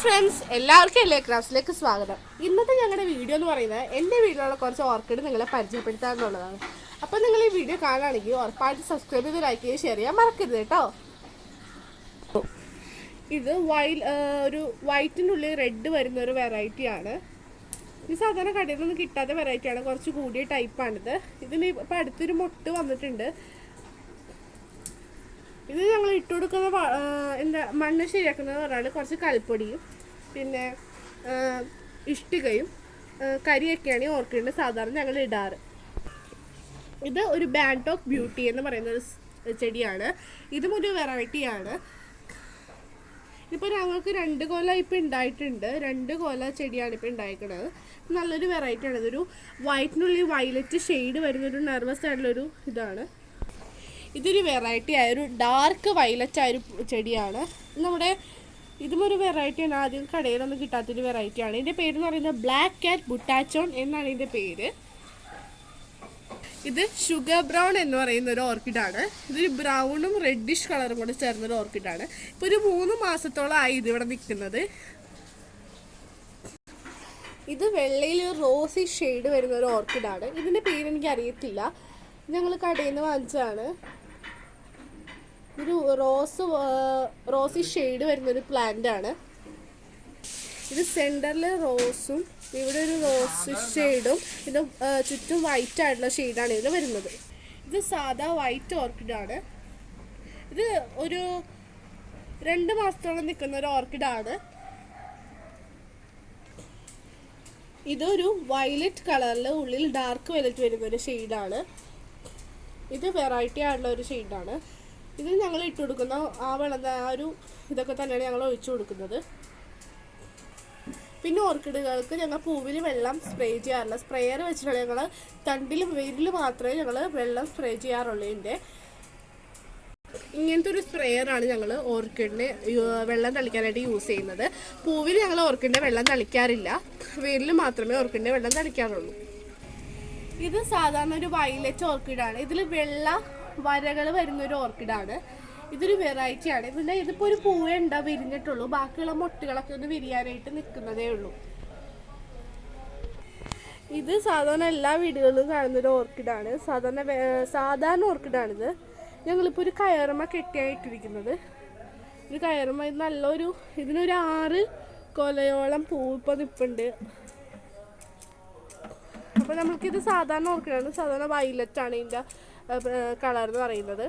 Friends, എല്ലാവർക്കും എല്ലേ ക്രാഫ്റ്റ്സിലേക്ക് സ്വാഗതം. ഇന്നത്തെ ഞങ്ങളുടെ വീഡിയോ എന്ന് പറയുന്നത് എൻ്റെ വീട്ടിലുള്ള കുറച്ച് ഓർക്കിഡ് നിങ്ങളെ പരിചയപ്പെടുത്തുക എന്നുള്ളതാണ്. അപ്പോൾ നിങ്ങൾ ഈ വീഡിയോ കാണുകയാണെങ്കിൽ ഉറപ്പായിട്ട് സബ്സ്ക്രൈബ് ചെയ്ത് ലൈക്ക് ചെയ്ത് ഷെയർ ചെയ്യാൻ മറക്കരുത് കേട്ടോ. ഇത് ഒരു വൈറ്റിൻ്റെ ഉള്ളിൽ റെഡ് വരുന്ന ഒരു വെറൈറ്റിയാണ്. ഇത് സാധാരണ കടയിൽ നിന്നും കിട്ടാത്ത വെറൈറ്റിയാണ്, കുറച്ച് കൂടിയ ടൈപ്പാണിത്. ഇതിന് ഇപ്പം അടുത്തൊരു മൊട്ട് വന്നിട്ടുണ്ട്. ഇത് ഞങ്ങൾ ഇട്ട് കൊടുക്കുന്ന മണ്ണ് ശരിയാക്കുന്നത് പറഞ്ഞാൽ കുറച്ച് കൽപ്പൊടിയും പിന്നെ ഇഷ്ടികയും കരിയൊക്കെയാണ് ഈ ഓർക്കിഡിന് സാധാരണ ഞങ്ങൾ ഇടാറ്. ഇത് ഒരു ബാൻഡ് ഓഫ് ബ്യൂട്ടി എന്ന് പറയുന്ന ഒരു ചെടിയാണ്. ഇതും ഒരു വെറൈറ്റിയാണ്. ഇതിപ്പോൾ ഞങ്ങൾക്ക് 2 കൊല ഇപ്പം ഉണ്ടായിട്ടുണ്ട്. 2 കൊല ചെടിയാണ് ഇപ്പോൾ ഉണ്ടായിരിക്കുന്നത്. നല്ലൊരു വെറൈറ്റിയാണ്. ഇതൊരു വൈറ്റിനുള്ളിൽ വയലറ്റ് ഷെയ്ഡ് വരുന്നൊരു നെർവസ് ആയിട്ടുള്ളൊരു ഇതാണ്. ഇതൊരു വെറൈറ്റി ആയൊരു ഡാർക്ക് വയലറ്റ് ആയൊരു ചെടിയാണ്. ഇതും ഒരു വെറൈറ്റിയാണ്. ആദ്യം കടയിലൊന്നും കിട്ടാത്തൊരു വെറൈറ്റിയാണ്. ഇതിൻ്റെ പേരെന്ന് പറയുന്നത് ബ്ലാക്ക് കാറ്റ് ബുട്ടാച്ചോൺ എന്നാണ് ഇതിൻ്റെ പേര്. ഇത് ഷുഗർ ബ്രൗൺ എന്ന് പറയുന്ന ഒരു ഓർക്കിഡാണ്. ഇതൊരു ബ്രൗണും റെഡിഷ് കളറും കൂടെ ചേർന്നൊരു ഓർക്കിഡാണ്. ഇപ്പോൾ ഒരു 3 മാസത്തോളമായി ഇതിവിടെ നിൽക്കുന്നത്. ഇത് വെള്ളയിൽ റോസി ഷെയ്ഡ് വരുന്ന ഒരു ഓർക്കിഡാണ്. ഇതിൻ്റെ പേര് എനിക്ക് അറിയത്തില്ല, ഞങ്ങൾ കടയിൽ നിന്ന് വാങ്ങിച്ചതാണ്. ഒരു റോസി ഷെയ്ഡ് വരുന്നൊരു പ്ലാന്റ് ആണ്. ഇത് സെൻറ്ററിൽ റോസും ഇവിടെ ഒരു റോസ് ഷെയ്ഡും ഇത് ചുറ്റും വൈറ്റ് ആയിട്ടുള്ള ഷെയ്ഡാണ് ഇതിൽ വരുന്നത്. ഇത് സാധാ വൈറ്റ് ഓർക്കിഡാണ്. ഇത് ഒരു 2 മാസത്തോളം നിൽക്കുന്ന ഒരു ഓർക്കിഡാണ്. ഇതൊരു വയലറ്റ് കളറിൽ ഉള്ളിൽ ഡാർക്ക് വയലറ്റ് വരുന്നൊരു ഷെയ്ഡാണ്. ഇത് വെറൈറ്റി ആയിട്ടുള്ള ഒരു ഷെയ്ഡാണ്. ഇത് ഞങ്ങൾ ഇട്ട് കൊടുക്കുന്ന ഇതൊക്കെ തന്നെയാണ് ഞങ്ങൾ ഒഴിച്ചു കൊടുക്കുന്നത്. പിന്നെ ഓർക്കിഡുകൾക്ക് ഞങ്ങൾ പൂവിൽ വെള്ളം സ്പ്രേ ചെയ്യാറില്ല. സ്പ്രേയർ വെച്ചിട്ടുള്ള ഞങ്ങൾ തണ്ടിലും വെയിലിൽ മാത്രമേ ഞങ്ങൾ വെള്ളം സ്പ്രേ ചെയ്യാറുള്ളൂ. ഇങ്ങനത്തെ ഒരു സ്പ്രേയറാണ് ഞങ്ങൾ ഓർക്കിഡിന് വെള്ളം തളിക്കാനായിട്ട് യൂസ് ചെയ്യുന്നത്. പൂവിൽ ഞങ്ങൾ ഓർക്കിഡിൻ്റെ വെള്ളം തളിക്കാറില്ല. വെയിലിൽ മാത്രമേ ഓർക്കിഡിൻ്റെ വെള്ളം തളിക്കാറുള്ളൂ. ഇത് സാധാരണ ഒരു വയലറ്റ് ഓർക്കിഡാണ്. ഇതിൽ വെള്ള വരകൾ വരുന്നൊരു ഓർക്കിഡാണ്. ഇതൊരു വെറൈറ്റിയാണ്. ഇതിപ്പോൾ ഒരു പൂവേ വിരിഞ്ഞിട്ടുള്ളൂ. ബാക്കിയുള്ള മൊട്ടുകളൊക്കെ ഒന്ന് വിരിയാനായിട്ട് നിൽക്കുന്നതേ ഉള്ളൂ. ഇത് സാധാരണ എല്ലാ വീടുകളിലും കാണുന്നൊരു ഓർക്കിഡാണ്. സാധാരണ ഓർക്കിഡാണിത്. ഞങ്ങളിപ്പോൾ ഒരു കയറുമ കെട്ടിയായിട്ടിരിക്കുന്നത്. ഒരു കയറുമ ഇതിനൊരു 6 കൊലയോളം പൂവ് ഇപ്പോൾ നിൽപ്പുണ്ട്. അപ്പോൾ നമുക്കിത് സാധാരണ ഓർക്കിഡാണ്. സാധാരണ വയലറ്റാണ് ഇതിൻ്റെ കളർ എന്ന് പറയുന്നത്.